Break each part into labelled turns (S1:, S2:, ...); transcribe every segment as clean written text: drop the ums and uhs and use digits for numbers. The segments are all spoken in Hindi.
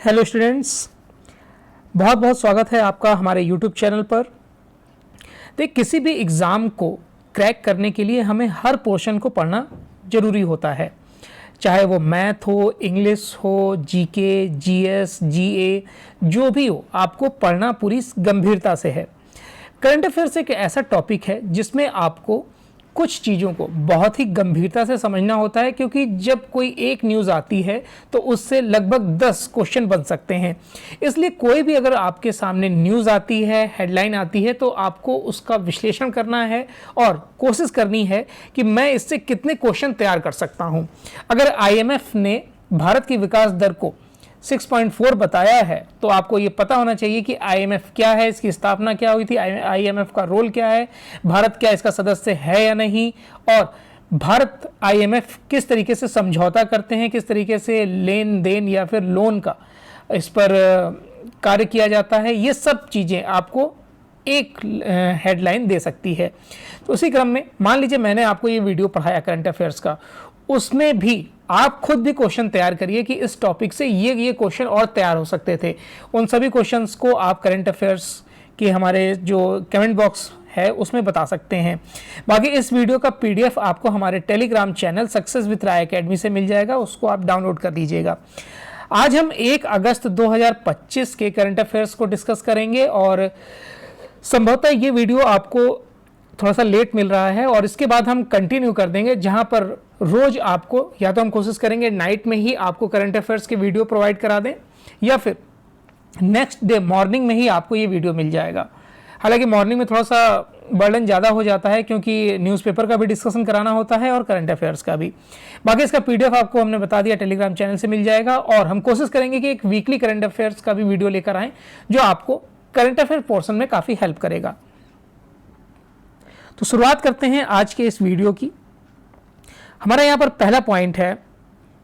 S1: हेलो स्टूडेंट्स, बहुत बहुत स्वागत है आपका हमारे यूट्यूब चैनल पर। देख, किसी भी एग्ज़ाम को क्रैक करने के लिए हमें हर पोर्शन को पढ़ना ज़रूरी होता है, चाहे वो मैथ हो, इंग्लिश हो, जीके, जीएस, जीए, जो भी हो, आपको पढ़ना पूरी गंभीरता से है। करंट अफेयर्स एक ऐसा टॉपिक है जिसमें आपको कुछ चीज़ों को बहुत ही गंभीरता से समझना होता है, क्योंकि जब कोई एक न्यूज़ आती है तो उससे लगभग 10 क्वेश्चन बन सकते हैं। इसलिए कोई भी अगर आपके सामने न्यूज़ आती है, हेडलाइन आती है, तो आपको उसका विश्लेषण करना है और कोशिश करनी है कि मैं इससे कितने क्वेश्चन तैयार कर सकता हूं। अगर आईएमएफ ने भारत की विकास दर को 6.4 बताया है तो आपको ये पता होना चाहिए कि आईएमएफ क्या है, इसकी स्थापना क्या हुई थी, आईएमएफ का रोल क्या है, भारत क्या इसका सदस्य है या नहीं, और भारत आईएमएफ किस तरीके से समझौता करते हैं, किस तरीके से लेन देन या फिर लोन का इस पर कार्य किया जाता है। ये सब चीज़ें आपको एक हेडलाइन दे सकती है। तो उसी क्रम में मान लीजिए मैंने आपको ये वीडियो पढ़ाया करंट अफेयर्स का, उसमें भी आप खुद भी क्वेश्चन तैयार करिए कि इस टॉपिक से ये क्वेश्चन और तैयार हो सकते थे। उन सभी क्वेश्चंस को आप करंट अफेयर्स के हमारे जो कमेंट बॉक्स है उसमें बता सकते हैं। बाकी इस वीडियो का पीडीएफ आपको हमारे Telegram channel Success with Rai Academy से मिल जाएगा, उसको आप डाउनलोड कर लीजिएगा। आज हम 1 अगस्त 2025 के करंट अफेयर्स को डिस्कस करेंगे और संभवतः ये वीडियो आपको थोड़ा सा लेट मिल रहा है और इसके बाद हम कंटिन्यू कर देंगे, जहां पर रोज आपको या तो हम कोशिश करेंगे नाइट में ही आपको करंट अफेयर्स की वीडियो प्रोवाइड करा दें, या फिर नेक्स्ट डे मॉर्निंग में ही आपको ये वीडियो मिल जाएगा। हालांकि मॉर्निंग में थोड़ा सा बर्डन ज़्यादा हो जाता है, क्योंकि न्यूज़पेपर का भी डिस्कशन कराना होता है और करंट अफेयर्स का भी। बाकी इसका पीडीएफ आपको हमने बता दिया टेलीग्राम चैनल से मिल जाएगा, और हम कोशिश करेंगे कि एक वीकली करंट अफेयर्स का भी वीडियो लेकर आएँ जो आपको करंट अफेयर पोर्शन में काफ़ी हेल्प करेगा। तो शुरुआत करते हैं आज के इस वीडियो की। हमारा यहाँ पर पहला पॉइंट है,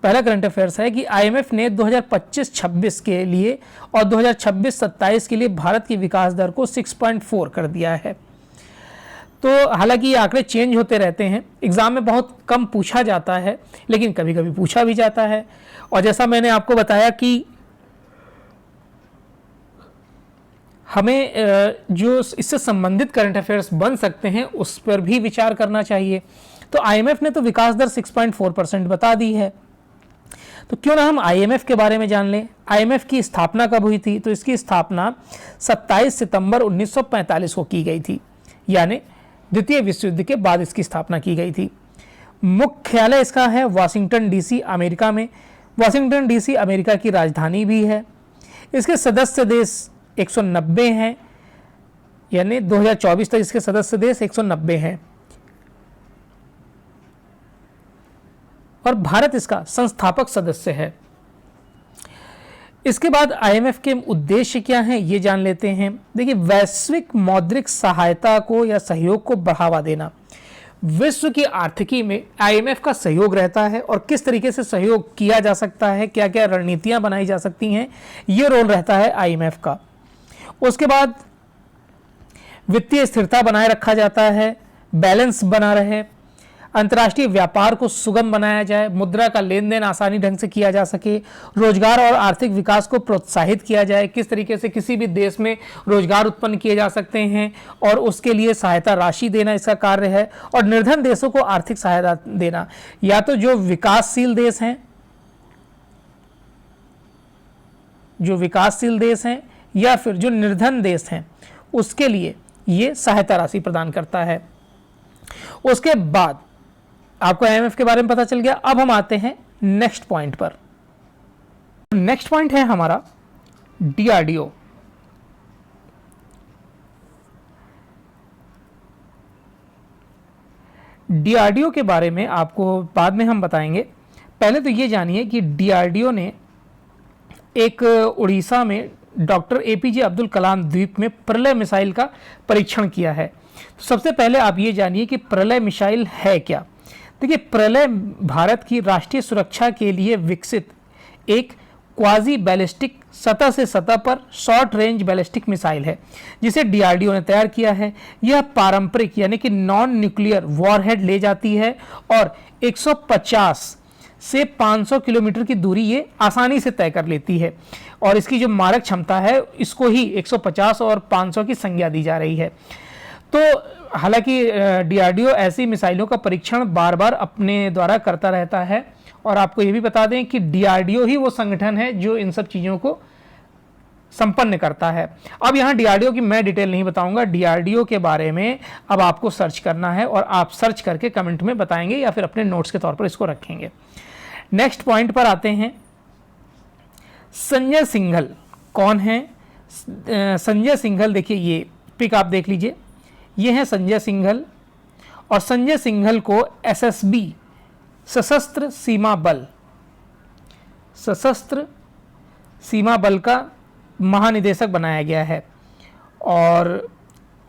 S1: पहला करंट अफेयर्स है कि आईएमएफ ने 2025-26 के लिए और 2026-27 के लिए भारत की विकास दर को 6.4 कर दिया है। तो हालांकि ये आंकड़े चेंज होते रहते हैं, एग्जाम में बहुत कम पूछा जाता है, लेकिन कभी कभी पूछा भी जाता है। और जैसा मैंने आपको बताया कि हमें जो इससे संबंधित करंट अफेयर्स बन सकते हैं उस पर भी विचार करना चाहिए। तो आईएमएफ ने तो विकास दर 6.4% बता दी है, तो क्यों ना हम आईएमएफ के बारे में जान लें। आईएमएफ की स्थापना कब हुई थी? तो इसकी स्थापना 27 सितंबर 1945 को की गई थी, यानी द्वितीय विश्व युद्ध के बाद इसकी स्थापना की गई थी। मुख्यालय इसका है वाशिंगटन डीसी, अमेरिका में। वाशिंगटन डीसी अमेरिका की राजधानी भी है। इसके सदस्य देश 190 हैं, यानी 2024 तक इसके सदस्य देश 190 हैं, और भारत इसका संस्थापक सदस्य है। इसके बाद आईएमएफ के उद्देश्य क्या हैं ये जान लेते हैं। देखिए, वैश्विक मौद्रिक सहायता को या सहयोग को बढ़ावा देना। विश्व की आर्थिकी में आईएमएफ का सहयोग रहता है, और किस तरीके से सहयोग किया जा सकता है, क्या क्या रणनीतियां बनाई जा सकती हैं, ये रोल रहता है आईएमएफ का। उसके बाद वित्तीय स्थिरता बनाए रखा जाता है, बैलेंस बना रहे, अंतर्राष्ट्रीय व्यापार को सुगम बनाया जाए, मुद्रा का लेन देन आसानी ढंग से किया जा सके, रोजगार और आर्थिक विकास को प्रोत्साहित किया जाए, किस तरीके से किसी भी देश में रोजगार उत्पन्न किए जा सकते हैं और उसके लिए सहायता राशि देना इसका कार्य है, और निर्धन देशों को आर्थिक सहायता देना। या तो जो विकासशील देश हैं या फिर जो निर्धन देश हैं उसके लिए ये सहायता राशि प्रदान करता है। उसके बाद आपको आईएमएफ के बारे में पता चल गया। अब हम आते हैं नेक्स्ट पॉइंट पर। नेक्स्ट पॉइंट है हमारा डीआरडीओ। डीआरडीओ के बारे में आपको बाद में हम बताएंगे। पहले तो ये जानिए कि डीआरडीओ ने एक उड़ीसा में डॉक्टर एपीजे अब्दुल कलाम द्वीप में प्रलय मिसाइल का परीक्षण किया है। तो सबसे पहले आप ये जानिए कि प्रलय मिसाइल है क्या। देखिए, प्रलय भारत की राष्ट्रीय सुरक्षा के लिए विकसित एक क्वाजी बैलिस्टिक सतह से सतह पर शॉर्ट रेंज बैलिस्टिक मिसाइल है, जिसे डीआरडीओ ने तैयार किया है। यह पारंपरिक यानी कि नॉन न्यूक्लियर वॉरहेड ले जाती है और 150 से 500 किलोमीटर की दूरी ये आसानी से तय कर लेती है और इसकी जो मारक क्षमता है इसको ही 150 और 500 की संज्ञा दी जा रही है। तो हालांकि डीआरडीओ ऐसी मिसाइलों का परीक्षण बार बार अपने द्वारा करता रहता है और आपको ये भी बता दें कि डीआरडीओ ही वो संगठन है जो इन सब चीज़ों को संपन्न करता है। अब यहाँ डीआरडीओ की मैं डिटेल नहीं बताऊंगा, डीआरडीओ के बारे में अब आपको सर्च करना है और आप सर्च करके कमेंट में बताएंगे या फिर अपने नोट्स के तौर पर इसको रखेंगे। नेक्स्ट पॉइंट पर आते हैं, संजय सिंघल कौन है? संजय सिंघल, देखिए ये पिक आप देख लीजिए, ये है संजय सिंघल और संजय सिंघल को एसएसबी सशस्त्र सीमा बल का महानिदेशक बनाया गया है और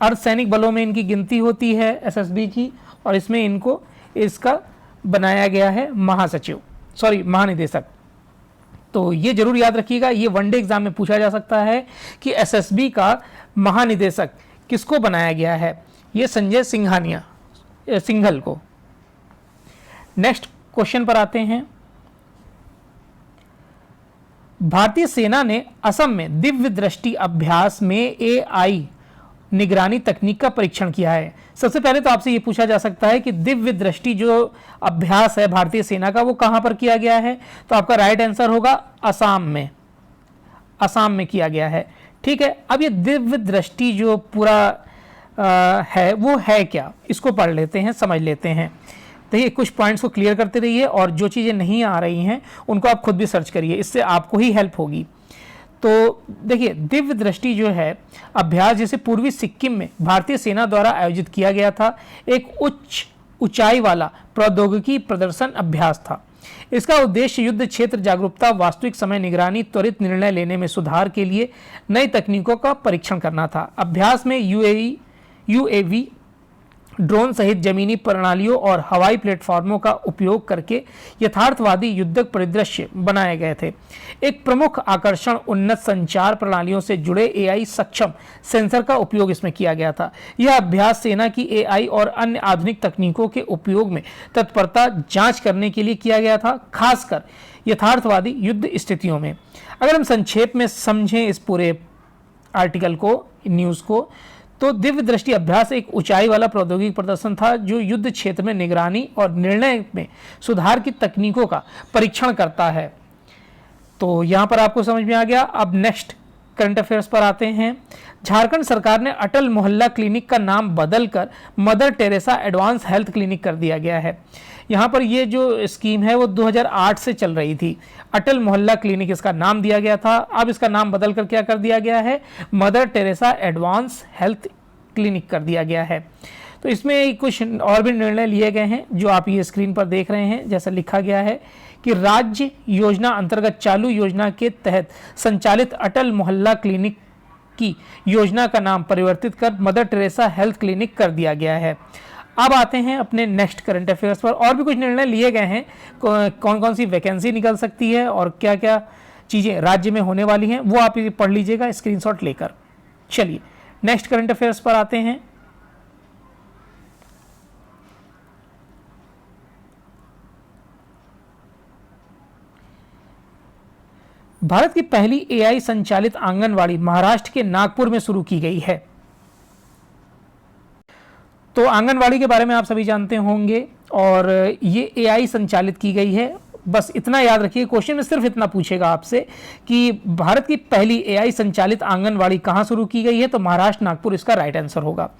S1: अर्धसैनिक बलों में इनकी गिनती होती है एसएसबी की और इसमें इनको इसका बनाया गया है महानिदेशक। तो ये जरूर याद रखिएगा, ये वनडे एग्जाम में पूछा जा सकता है कि एसएसबी का महानिदेशक किसको बनाया गया है? ये संजय सिंघल को। नेक्स्ट क्वेश्चन पर आते हैं, भारतीय सेना ने असम में दिव्य दृष्टि अभ्यास में एआई निगरानी तकनीक का परीक्षण किया है। सबसे पहले तो आपसे ये पूछा जा सकता है कि दिव्य दृष्टि जो अभ्यास है भारतीय सेना का वो कहां पर किया गया है? तो आपका राइट आंसर होगा असम में किया गया है। ठीक है, अब ये दिव्य दृष्टि जो पूरा है वो है क्या, इसको पढ़ लेते हैं, समझ लेते हैं। देखिए कुछ पॉइंट्स को क्लियर करते रहिए और जो चीज़ें नहीं आ रही हैं उनको आप खुद भी सर्च करिए, इससे आपको ही हेल्प होगी। तो देखिए दिव्य दृष्टि जो है अभ्यास जिसे पूर्वी सिक्किम में भारतीय सेना द्वारा आयोजित किया गया था, एक उच्च ऊंचाई वाला प्रौद्योगिकी प्रदर्शन अभ्यास था। इसका उद्देश्य युद्ध क्षेत्र जागरूकता, वास्तविक समय निगरानी, त्वरित निर्णय लेने में सुधार के लिए नई तकनीकों का परीक्षण करना था। अभ्यास में यूएवी ड्रोन सहित जमीनी प्रणालियों और हवाई प्लेटफॉर्मों का उपयोग करके यथार्थवादी युद्धक परिदृश्य बनाए गए थे। एक प्रमुख आकर्षण उन्नत संचार प्रणालियों से जुड़े एआई सक्षम सेंसर का उपयोग इसमें किया गया था। यह अभ्यास सेना की एआई और अन्य आधुनिक तकनीकों के उपयोग में तत्परता जांच करने के लिए किया गया था, खासकर यथार्थवादी युद्ध स्थितियों में। अगर हम संक्षेप में समझें इस पूरे आर्टिकल को, न्यूज़ को, तो दिव्य दृष्टि अभ्यास एक ऊंचाई वाला प्रौद्योगिकी प्रदर्शन था जो युद्ध क्षेत्र में निगरानी और निर्णय में सुधार की तकनीकों का परीक्षण करता है। तो यहाँ पर आपको समझ में आ गया। अब नेक्स्ट करंट अफेयर्स पर आते हैं। झारखंड सरकार ने अटल मोहल्ला क्लिनिक का नाम बदलकर mother Teresa advance health clinic कर दिया गया है। यहाँ पर ये जो स्कीम है वो 2008 से चल रही थी। अटल मोहल्ला क्लिनिक इसका नाम दिया गया था, अब इसका नाम बदलकर क्या कर दिया गया है? Mother Teresa advance health clinic कर दिया गया है। तो इसमें कुछ और भी निर्णय लिए गए हैं जो आप ये स्क्रीन पर देख रहे हैं। जैसा लिखा गया है कि राज्य योजना अंतर्गत चालू योजना के तहत संचालित अटल मोहल्ला क्लिनिक की योजना का नाम परिवर्तित कर मदर टेरेसा हेल्थ क्लिनिक कर दिया गया है। अब आते हैं अपने नेक्स्ट करंट अफेयर्स पर। और भी कुछ निर्णय लिए गए हैं, कौन कौन सी वैकेंसी निकल सकती है और क्या क्या चीज़ें राज्य में होने वाली हैं, वो आप पढ़ लीजिएगा स्क्रीनशॉट लेकर। चलिए नेक्स्ट करंट अफेयर्स पर आते हैं। भारत की पहली एआई संचालित आंगनवाड़ी महाराष्ट्र के नागपुर में शुरू की गई है। तो आंगनवाड़ी के बारे में आप सभी जानते होंगे और ये एआई संचालित की गई है। बस इतना याद रखिए, क्वेश्चन में सिर्फ इतना पूछेगा आपसे कि भारत की पहली एआई संचालित आंगनवाड़ी कहाँ शुरू की गई है, तो महाराष्ट्र नागपुर इसका राइट आंसर होगा।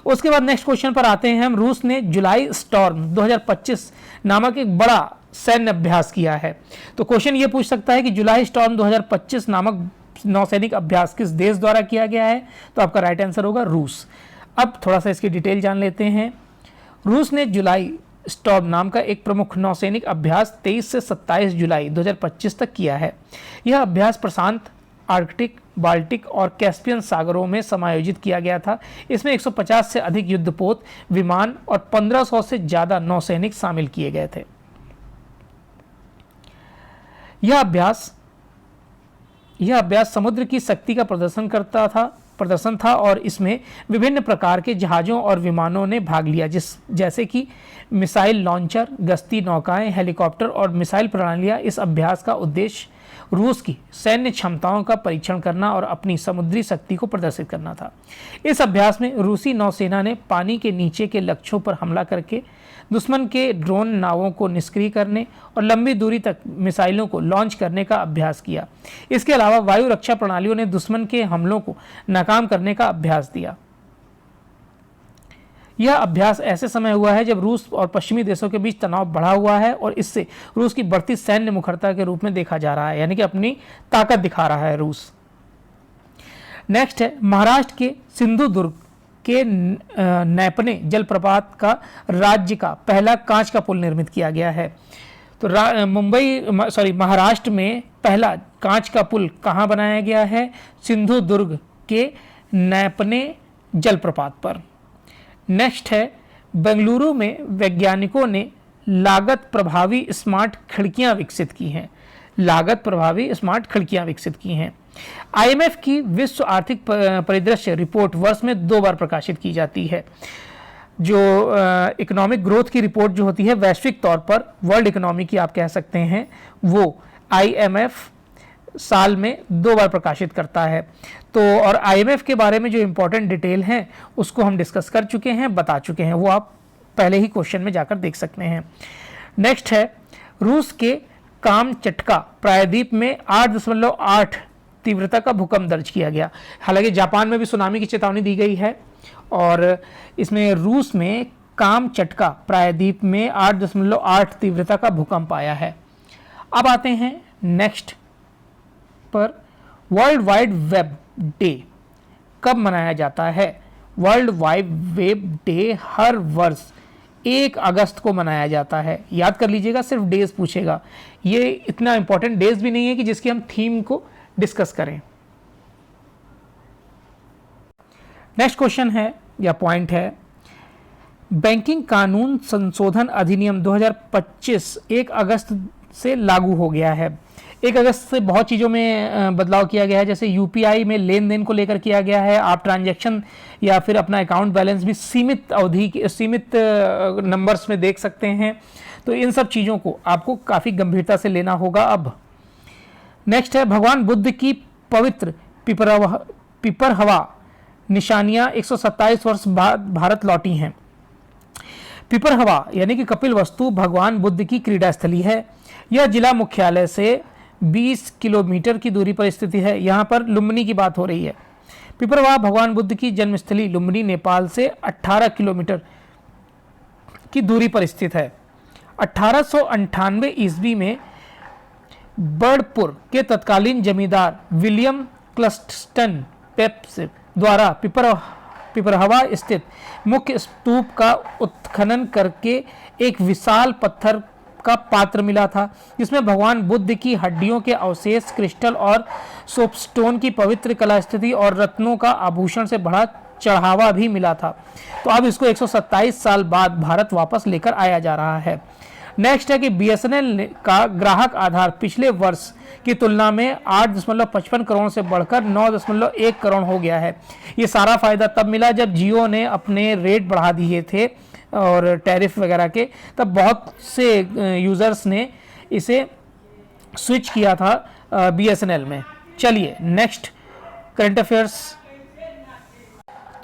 S1: उसके बाद नेक्स्ट क्वेश्चन पर आते हैं हम। रूस ने जुलाई स्टॉर्म 2025 नामक एक बड़ा सैन्य अभ्यास किया है। तो क्वेश्चन ये पूछ सकता है कि जुलाई स्टॉर्म 2025 नामक नौसैनिक अभ्यास किस देश द्वारा किया गया है, तो आपका राइट आंसर होगा रूस। अब थोड़ा सा इसकी डिटेल जान लेते हैं। रूस ने जुलाई स्टॉर्म नाम का एक प्रमुख नौसैनिक अभ्यास 23 से 27 जुलाई 2025 तक किया है। यह अभ्यास प्रशांत, आर्कटिक, बाल्टिक और कैस्पियन सागरों में समायोजित किया गया था। इसमें 150 से अधिक युद्धपोत, विमान और 1500 से ज़्यादा नौसैनिक शामिल किए गए थे। यह अभ्यास समुद्र की शक्ति का प्रदर्शन करता था प्रदर्शन था और इसमें विभिन्न प्रकार के जहाज़ों और विमानों ने भाग लिया, जैसे कि मिसाइल लॉन्चर, गश्ती नौकाएं, हेलीकॉप्टर और मिसाइल प्रणालियां। इस अभ्यास का उद्देश्य रूस की सैन्य क्षमताओं का परीक्षण करना और अपनी समुद्री शक्ति को प्रदर्शित करना था। इस अभ्यास में रूसी नौसेना ने पानी के नीचे के लक्ष्यों पर हमला करके दुश्मन के ड्रोन नावों को निष्क्रिय करने और लंबी दूरी तक मिसाइलों को लॉन्च करने का अभ्यास किया। इसके अलावा वायु रक्षा प्रणालियों ने दुश्मन के हमलों को नाकाम करने का अभ्यास दिया। यह अभ्यास ऐसे समय हुआ है जब रूस और पश्चिमी देशों के बीच तनाव बढ़ा हुआ है और इससे रूस की बढ़ती सैन्य मुखरता के रूप में देखा जा रहा है, यानी कि अपनी ताकत दिखा रहा है रूस। नेक्स्ट है महाराष्ट्र के सिंधुदुर्ग के नैपने जलप्रपात का राज्य का पहला कांच का पुल निर्मित किया गया है। तो महाराष्ट्र में पहला कांच का पुल कहाँ बनाया गया है? सिंधुदुर्ग के नैपने जलप्रपात पर। नेक्स्ट है बेंगलुरु में वैज्ञानिकों ने लागत प्रभावी स्मार्ट खिड़कियां विकसित की हैं। लागत प्रभावी स्मार्ट खिड़कियां विकसित की हैं। आईएमएफ की विश्व आर्थिक परिदृश्य रिपोर्ट वर्ष में 2 बार प्रकाशित की जाती है। जो इकोनॉमिक ग्रोथ की रिपोर्ट जो होती है वैश्विक तौर पर, वर्ल्ड इकोनॉमी की आप कह सकते हैं, वो आईएमएफ साल में 2 बार प्रकाशित करता है। तो और आईएमएफ के बारे में जो इंपॉर्टेंट डिटेल हैं उसको हम डिस्कस कर चुके हैं, बता चुके हैं, वो आप पहले ही क्वेश्चन में जाकर देख सकते हैं। नेक्स्ट है रूस के कामचटका प्रायद्वीप में 8.8 तीव्रता का भूकंप दर्ज किया गया। हालांकि जापान में भी सुनामी की चेतावनी दी गई है और इसमें रूस में कामचटका प्रायद्वीप में 8.8 तीव्रता का भूकंप आया है। अब आते हैं नेक्स्ट पर, वर्ल्ड वाइड वेब डे कब मनाया जाता है? वर्ल्ड वाइड वेब डे हर वर्ष 1 अगस्त को मनाया जाता है। याद कर लीजिएगा, सिर्फ डेज पूछेगा, ये इतना इंपॉर्टेंट डेज भी नहीं है कि जिसकी हम थीम को डिस्कस करें। नेक्स्ट क्वेश्चन है या पॉइंट है, बैंकिंग कानून संशोधन अधिनियम 2025 1 अगस्त से लागू हो गया है। 1 अगस्त से बहुत चीज़ों में बदलाव किया गया है, जैसे यूपीआई में लेन देन को लेकर किया गया है। आप ट्रांजैक्शन या फिर अपना अकाउंट बैलेंस भी सीमित अवधि सीमित नंबर्स में देख सकते हैं। तो इन सब चीज़ों को आपको काफ़ी गंभीरता से लेना होगा। अब नेक्स्ट है भगवान बुद्ध की पवित्र पिपरहवा निशानियाँ 127 वर्ष बाद भारत लौटी हैं। पिपरहवा यानी कि कपिल वस्तु भगवान बुद्ध की क्रीड़ा स्थली है। यह जिला मुख्यालय से 20 किलोमीटर की दूरी पर स्थित है। यहाँ पर लुम्बिनी की बात हो रही है। पिपरहवा भगवान बुद्ध की जन्मस्थली लुम्बिनी नेपाल से 18 किलोमीटर की दूरी पर स्थित है। 1898 ईस्वी में बर्डपुर के तत्कालीन जमींदार विलियम क्लस्टन पेप्स द्वारा पिपरहवा स्थित मुख्य स्तूप का उत्खनन करके एक विशाल पत्थर का पात्र मिला था, जिसमें भगवान बुद्ध की हड्डियों के अवशेष, क्रिस्टल और सोपस्टोन की पवित्र कला स्थिति और रत्नों का आभूषण से बड़ा चढ़ावा भी मिला था। तो अब इसको 127 साल बाद भारत वापस लेकर आया जा रहा है। नेक्स्ट है कि बीएसएनएल का ग्राहक आधार पिछले वर्ष की तुलना में 8.55 करोड़ से बढ़कर 9.1 करोड़ हो गया है। ये सारा फायदा तब मिला जब जियो ने अपने रेट बढ़ा दिए थे और टैरिफ वगैरह के, तब बहुत से यूज़र्स ने इसे स्विच किया था बीएसएनएल में। चलिए नेक्स्ट करंट अफेयर्स।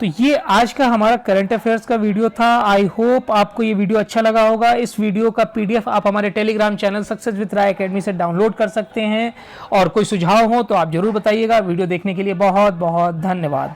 S1: तो ये आज का हमारा करंट अफेयर्स का वीडियो था। आई होप आपको ये वीडियो अच्छा लगा होगा। इस वीडियो का पीडीएफ आप हमारे Telegram channel Success with Rai Academy से डाउनलोड कर सकते हैं और कोई सुझाव हो तो आप जरूर बताइएगा। वीडियो देखने के लिए बहुत बहुत धन्यवाद।